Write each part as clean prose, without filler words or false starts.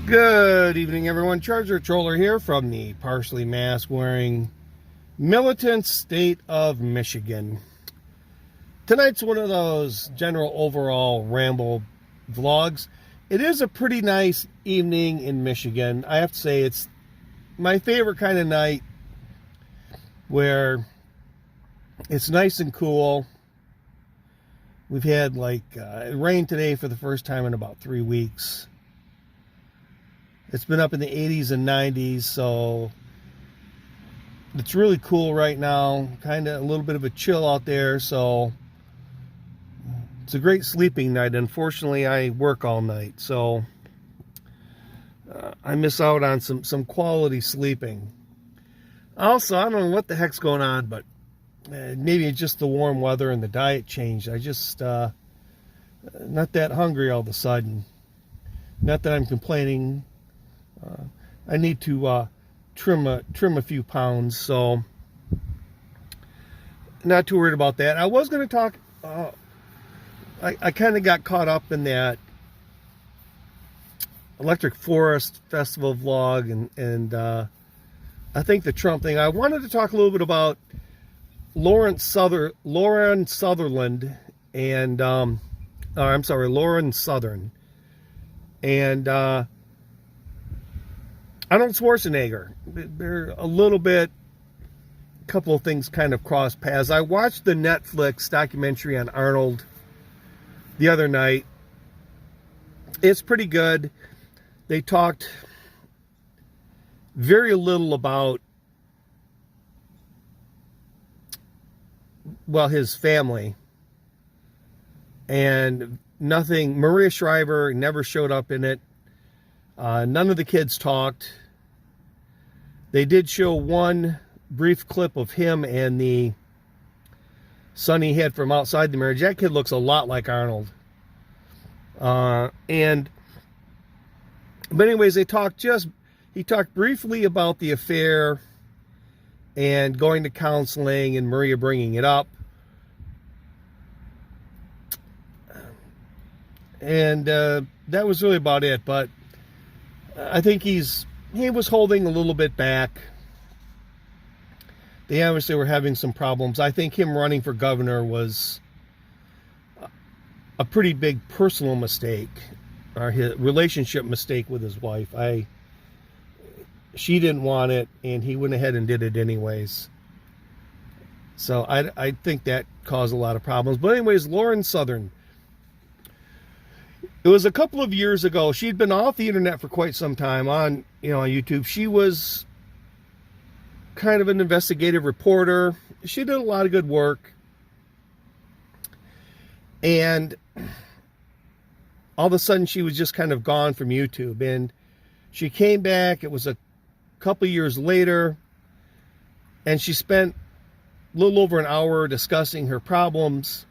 Good evening, everyone. Charger Troller here from the partially mask-wearing militant state of Michigan. Tonight's one of those general overall ramble vlogs. It is a pretty nice evening in Michigan. I have to say it's my favorite kind of night where it's nice and cool. We've had it rained today for the first time in about 3 weeks. It's been up in the 80s and 90s, so it's really cool right now. Kind of a little bit of a chill out there, so it's a great sleeping night. Unfortunately, I work all night, so I miss out on some quality sleeping. Also, I don't know what the heck's going on, but maybe it's just the warm weather and the diet change. I just not that hungry all of a sudden. Not that I'm complaining. I need to trim a few pounds, so not too worried about that. I was going to talk. I kind of got caught up in that Electric Forest Festival vlog, and I think the Trump thing. I wanted to talk a little bit about Lauren Sutherland and Lauren Southern and Arnold Schwarzenegger. They're a little bit, a couple of things kind of cross paths. I watched the Netflix documentary on Arnold the other night. It's pretty good. They talked very little about, well, his family. And nothing, Maria Shriver never showed up in it. None of the kids talked. They did show one brief clip of him and the son he had from outside the marriage. That kid looks a lot like Arnold. But anyways, he talked briefly about the affair and going to counseling and Maria bringing it up. And that was really about it. But I think he was holding a little bit back. They obviously were having some problems. I think him running for governor was a pretty big personal mistake, or his relationship mistake with his wife. She didn't want it, and he went ahead and did it anyways. So I think that caused a lot of problems. But anyways, Lauren Southern. It was a couple of years ago. She'd been off the internet for quite some time on YouTube. She was kind of an investigative reporter. She did a lot of good work. And all of a sudden she was just kind of gone from YouTube. And she came back. It was a couple of years later. And she spent a little over an hour discussing her problems,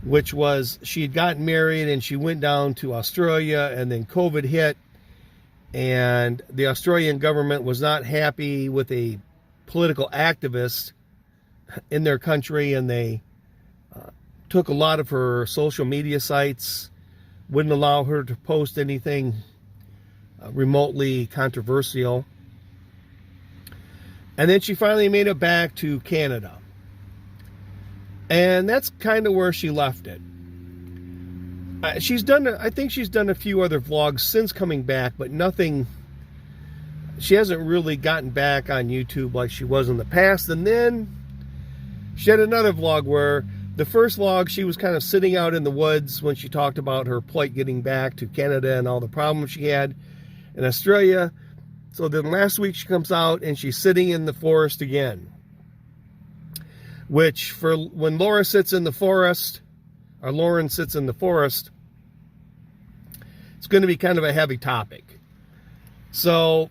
which was she had gotten married and she went down to Australia, and then COVID hit, and the Australian government was not happy with a political activist in their country, and they took a lot of her social media sites, wouldn't allow her to post anything remotely controversial. And then she finally made it back to Canada. And that's kind of where she left it. I think she's done a few other vlogs since coming back, but nothing. She hasn't really gotten back on YouTube like she was in the past. And then she had another vlog where the first vlog, she was kind of sitting out in the woods when she talked about her plight getting back to Canada and all the problems she had in Australia. So then last week she comes out and she's sitting in the forest again. Which, for when Laura sits in the forest, or Lauren sits in the forest, it's going to be kind of a heavy topic. So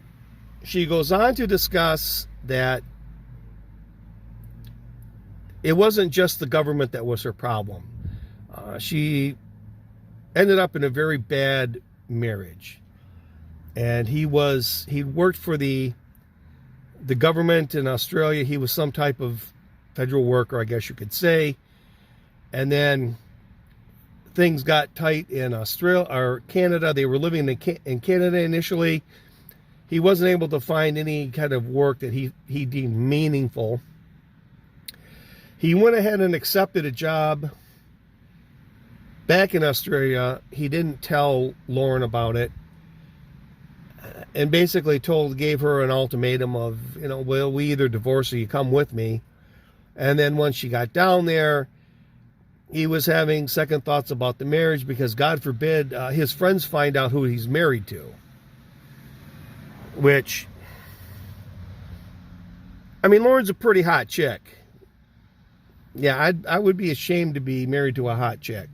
she goes on to discuss that it wasn't just the government that was her problem. She ended up in a very bad marriage. And he worked for the government in Australia. He was some type of federal worker, I guess you could say. And then things got tight in Australia or Canada. They were living in Canada initially. He wasn't able to find any kind of work that he deemed meaningful. He went ahead and accepted a job back in Australia. He didn't tell Lauren about it, and basically gave her an ultimatum of, well, we either divorce or you come with me. And then once she got down there, he was having second thoughts about the marriage because, God forbid, his friends find out who he's married to. Which, I mean, Lauren's a pretty hot chick. Yeah, I would be ashamed to be married to a hot chick.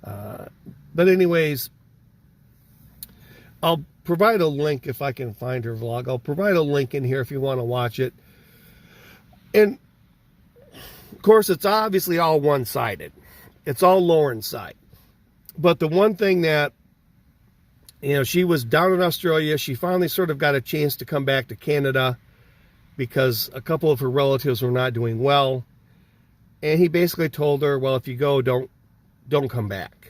But anyways, I'll provide a link if I can find her vlog. I'll provide a link in here if you want to watch it. And, of course, it's obviously all one-sided. It's all Lauren's side. But the one thing that, she was down in Australia. She finally sort of got a chance to come back to Canada because a couple of her relatives were not doing well. And he basically told her, well, if you go, don't come back.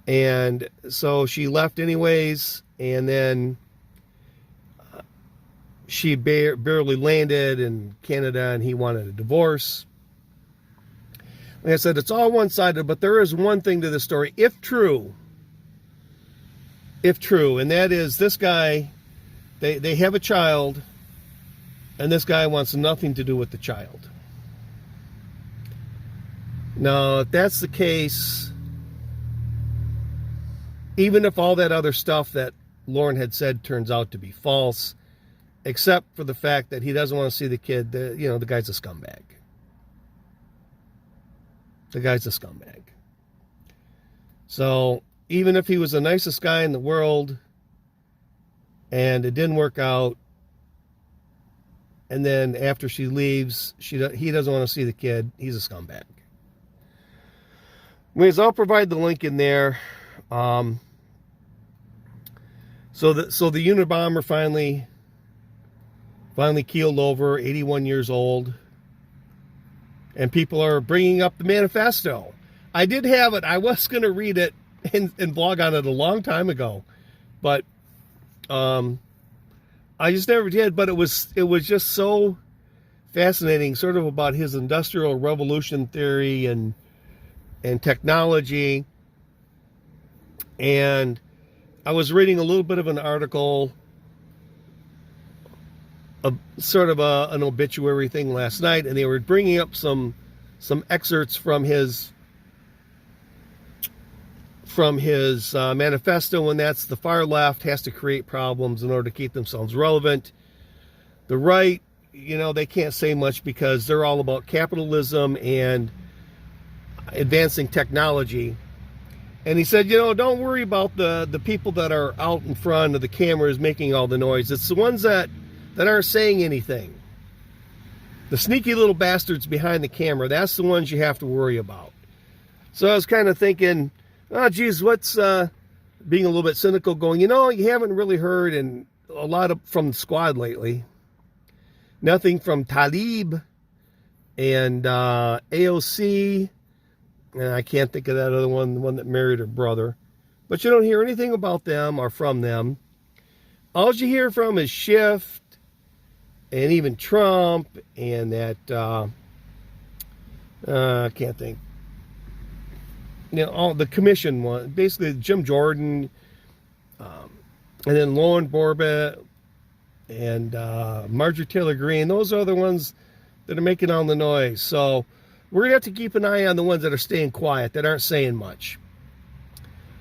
And so she left anyways, and then she barely landed in Canada, and he wanted a divorce. Like I said, it's all one-sided, but there is one thing to the story, if true, and that is this guy, they have a child, and this guy wants nothing to do with the child. Now, if that's the case, even if all that other stuff that Lauren had said turns out to be false, except for the fact that he doesn't want to see the kid, the guy's a scumbag. The guy's a scumbag. So, even if he was the nicest guy in the world, and it didn't work out, and then after she leaves, he doesn't want to see the kid, he's a scumbag. Anyways, I'll provide the link in there. So the Unabomber finally keeled over, 81 years old, and people are bringing up the manifesto. I did have it. I was going to read it and vlog on it a long time ago, but I just never did. But it was just so fascinating, sort of about his industrial revolution theory and technology. And I was reading a little bit of an article, sort of an obituary thing last night, and they were bringing up some excerpts from his manifesto, and that's the far left has to create problems in order to keep themselves relevant. The right, they can't say much because they're all about capitalism and advancing technology. And he said, don't worry about the people that are out in front of the cameras making all the noise. It's the ones that aren't saying anything. The sneaky little bastards behind the camera, that's the ones you have to worry about. So I was kind of thinking, oh, geez, what's being a little bit cynical, going, you haven't really heard a lot from the squad lately. Nothing from Talib and AOC. And I can't think of that other one, the one that married her brother. But you don't hear anything about them or from them. All you hear from is Schiff and even Trump and that, I can't think. All the commission one, basically Jim Jordan, and then Lauren Borbett and Marjorie Taylor Greene. Those are the ones that are making all the noise. So we're going to have to keep an eye on the ones that are staying quiet, that aren't saying much.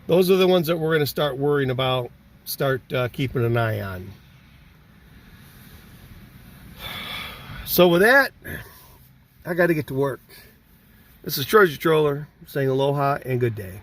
Those are the ones that we're going to start worrying about, start keeping an eye on. So with that, I got to get to work. This is Treasure Troller saying aloha and good day.